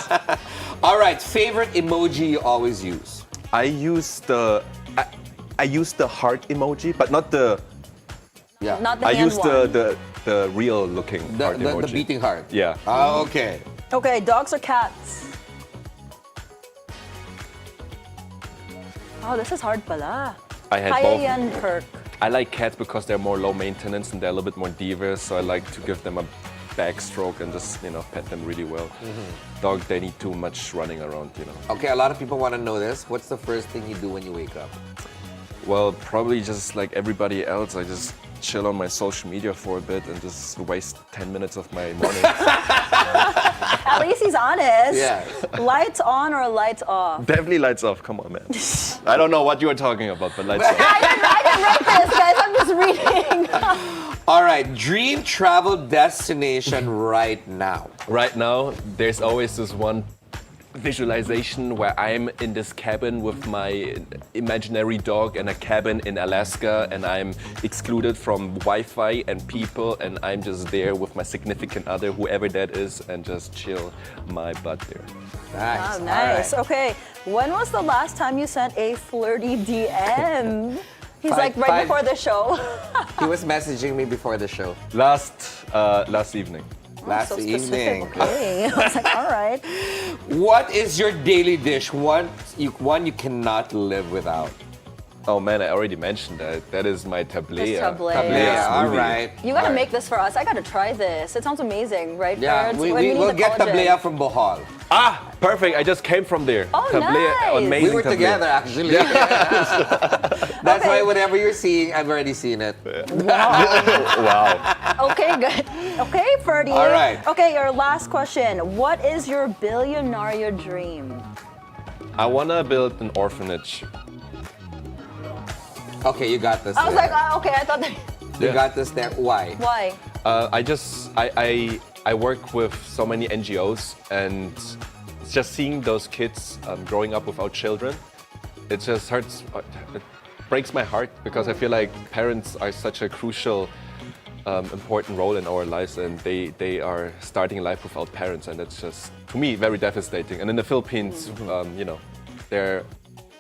All right, favorite emoji you always use? I use the heart emoji, but not the. Yeah. Not the I hand use one. the real looking heart the emoji. beating heart. Yeah. Oh, okay. Okay, dogs or cats? Oh, this is hard pala. I had Kaya both. yan, Kirk. I like cats because they're more low maintenance and they're a little bit more divas, so I like to give them a backstroke and just, pet them really well. Dog, they need too much running around, Okay, a lot of people want to know this. What's the first thing you do when you wake up? Well, probably just like everybody else, I just chill on my social media for a bit and just waste 10 minutes of my morning. At least he's honest. Yeah. Lights on or lights off? Definitely lights off, come on, man. I don't know what you are talking about, but lights off. I didn't write this, guys. I'm just reading. All right, dream travel destination right now. Right now, there's always this one visualization where I'm in this cabin with my imaginary dog in a cabin in Alaska, and I'm excluded from Wi-Fi and people, and I'm just there with my significant other, whoever that is, and just chill my butt there. Nice. Oh, nice. All right. Okay, when was the last time you sent a flirty DM? He's Five- like right five- before the show. He was messaging me before the show. Last evening. Last So evening. specific. Okay. I was like, all right. What is your daily dish? One you cannot live without. Oh man, I already mentioned that. That is my tablea. tablea. Yeah, all smoothie. right. You gotta All right. make this for us. I gotta try this. It sounds amazing, right? Yeah, Ferds? we When need will the get collagen. tablea from Bohol. Ah, perfect. I just came from there. Oh, nice. Amazing We were tablea. together actually. That's why whatever you're seeing, I've already seen it. Wow. Okay, good. Okay, Ferdi. All right. Okay, your last question. What is your Bilyonaryo dream? I wanna build an orphanage. Okay, you got this. I was there. like, okay, I thought that. You got this there. Why? Why? I work with so many NGOs, and just seeing those kids growing up without children, it just hurts. It breaks my heart because I feel like parents are such a crucial, important role in our lives, and they are starting life without parents, and it's just, to me, very devastating. And in the Philippines, they're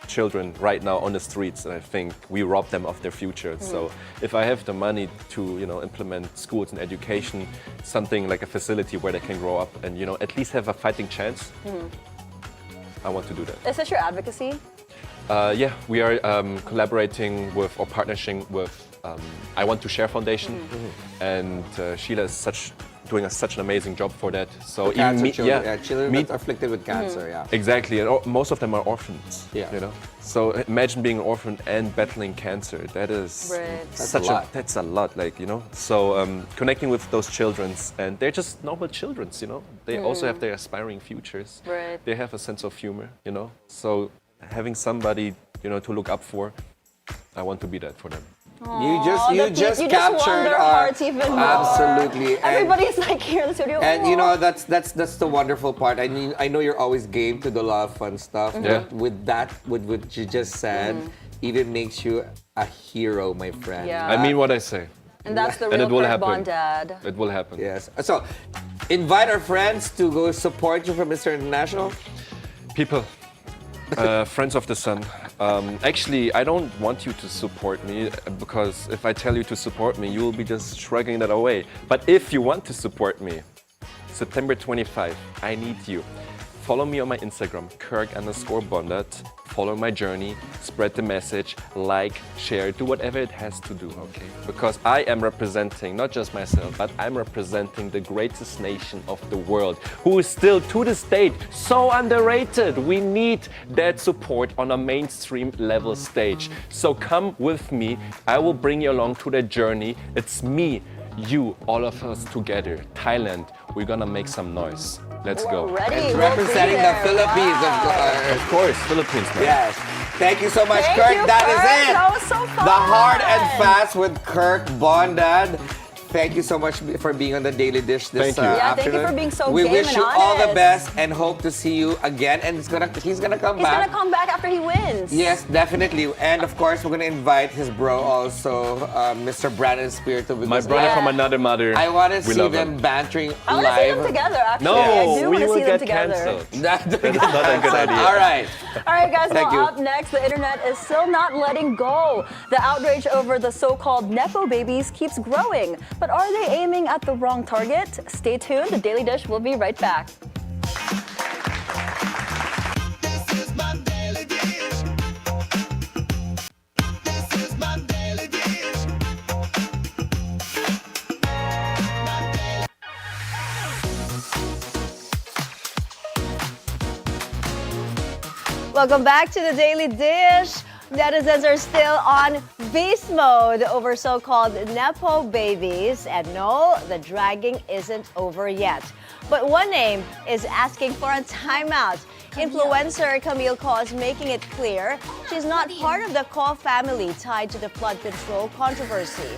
children right now on the streets, and I think we rob them of their future. So if I have the money to implement schools and education, something like a facility where they can grow up and at least have a fighting chance, I want to do that. Is this your advocacy? Yeah, we are collaborating with or partnering with I Want to Share Foundation, and Sheila is doing such an amazing job for that. So Cancer me- children. Yeah, children me- that's afflicted with cancer. Yeah. Exactly, and most of them are orphans. Yeah. So imagine being an orphan and battling cancer. That is Right. such a lot. That's a lot, So connecting with those children, and they're just normal children. They also have their aspiring futures. Right. They have a sense of humor. So having somebody to look up for, I want you to be that for them. You just you captured just won their our hearts even more. absolutely. And, Everybody's like here in the studio. and "Aw." that's the wonderful part. I mean, I know you're always game to do a lot of fun stuff. Yeah. But with what you just said, even makes you a hero, my friend. Yeah. I mean what I say. And that's the And real it will Kirk happen. Bondad. It will happen. Yes. So, invite our friends to go support you from Mr. International. People, Friends of the Sun, Actually, I don't want you to support me because if I tell you to support me, you will be just shrugging that away. But if you want to support me, September 25, I need you. Follow me on my Instagram, Kirk_Bondad. Follow my journey, spread the message, like, share, do whatever it has to do, okay? Because I am representing not just myself, but I'm representing the greatest nation of the world, who is still to this date so underrated. We need that support on a mainstream level stage. So come with me, I will bring you along to that journey. It's me, you, all of us together. Thailand, we're gonna make some noise. Let's go. Ready? And We'll representing be the there. Philippines, Of course, Philippines, man. Yes. Thank you so much, Thank Kirk. you, That is Kirk. it. That was so fun. The Hard and Fast with Kirk Bondad. Thank you so much for being on the Daily Dish this Thank you. Yeah, afternoon. thank you for being so We game wish and you all the honest. best and hope to see you again. And he's gonna come He's back. gonna come back after he wins. Yes, definitely. And of course, we're gonna invite his bro also, Mr. Brandon Spear, to be My brother from another mother. I want to we see love them him. bantering I want to see live. them together, actually. No, I do we want to will see them get together. cancelled. That's not a good idea. All right. All right, guys, Thank well, you. up next, the internet is still not letting go. The outrage over the so-called Nepo babies keeps growing. But are they aiming at the wrong target? Stay tuned. The Daily Dish will be right back. Welcome back to the Daily Dish. Netizens are still on beast mode over so-called Nepo babies. And no, the dragging isn't over yet. But one name is asking for a timeout. Influencer Camille Co is making it clear she's not part of the Co family tied to the flood control controversy.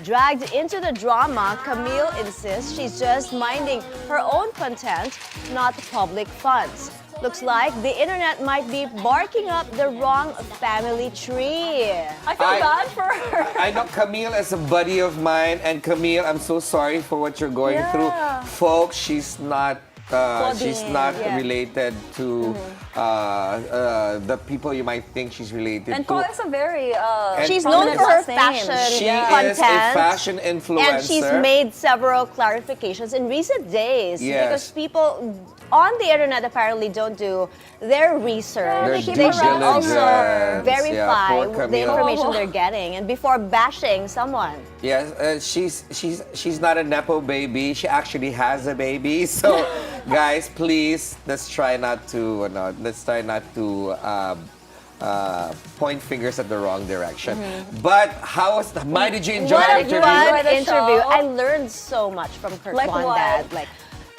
Dragged into the drama, Camille insists she's just minding her own content, not public funds. Looks like the internet might be barking up the wrong family tree. I feel bad for her. I know Camille is a buddy of mine, and Camille, I'm so sorry for what you're going Yeah. through. Folks, she's not yeah. related to the people you might think she's related And to. Co is a very She's prominent known for her last name. fashion She content. is a fashion influencer. And she's made several clarifications in recent days Yes. because people on the internet apparently don't do their research. Their keep They her should around also diligence. verify Yeah, poor the Camille. information they're getting and before bashing someone. Yes, she's not a Nepo baby. She actually has a baby. So, guys, please let's try not to point fingers at the wrong direction. But Mai, did you enjoy What our a interview? fun Enjoy the interview. show. I learned so much from Kirk Like Bondad. what? Like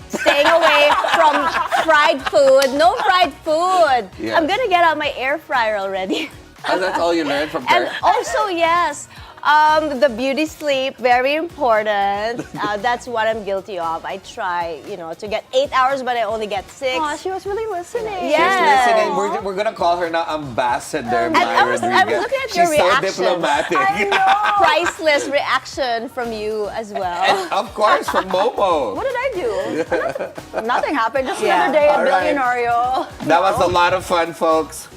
staying away from fried food. No fried food. Yes. I'm gonna get out my air fryer already. Oh, that's all you learned from And her? also, yes, the beauty sleep, very important. That's what I'm guilty of. I try, to get 8 hours, but I only get 6. Aw, she was really listening. Yeah. She's listening. We're gonna call her now Ambassador Mai I was Rodriguez. looking at your She's so reactions. diplomatic. I know. Priceless reaction from you as well. And of course, from Momo. What did I do? Nothing happened. Just Yeah. another day at All right. Bilyonaryo. That was a lot of fun, folks.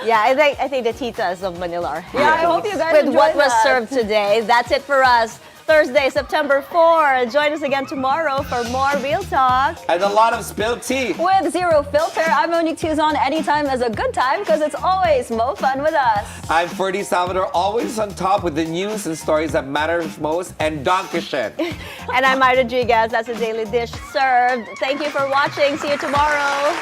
Yeah, I think the titas of Manila are happy Yeah, I hope you guys with enjoyed what was that. served today. That's it for us. Thursday, September 4. Join us again tomorrow for more Real Talk. And a lot of spilled tea. With Zero Filter, I'm Monique Tuzon. Anytime is a good time because it's always more fun with us. I'm Ferdi Salvador, always on top with the news and stories that matter most, and Don Kishen. And I'm Mai Rodriguez. That's a Daily Dish served. Thank you for watching. See you tomorrow.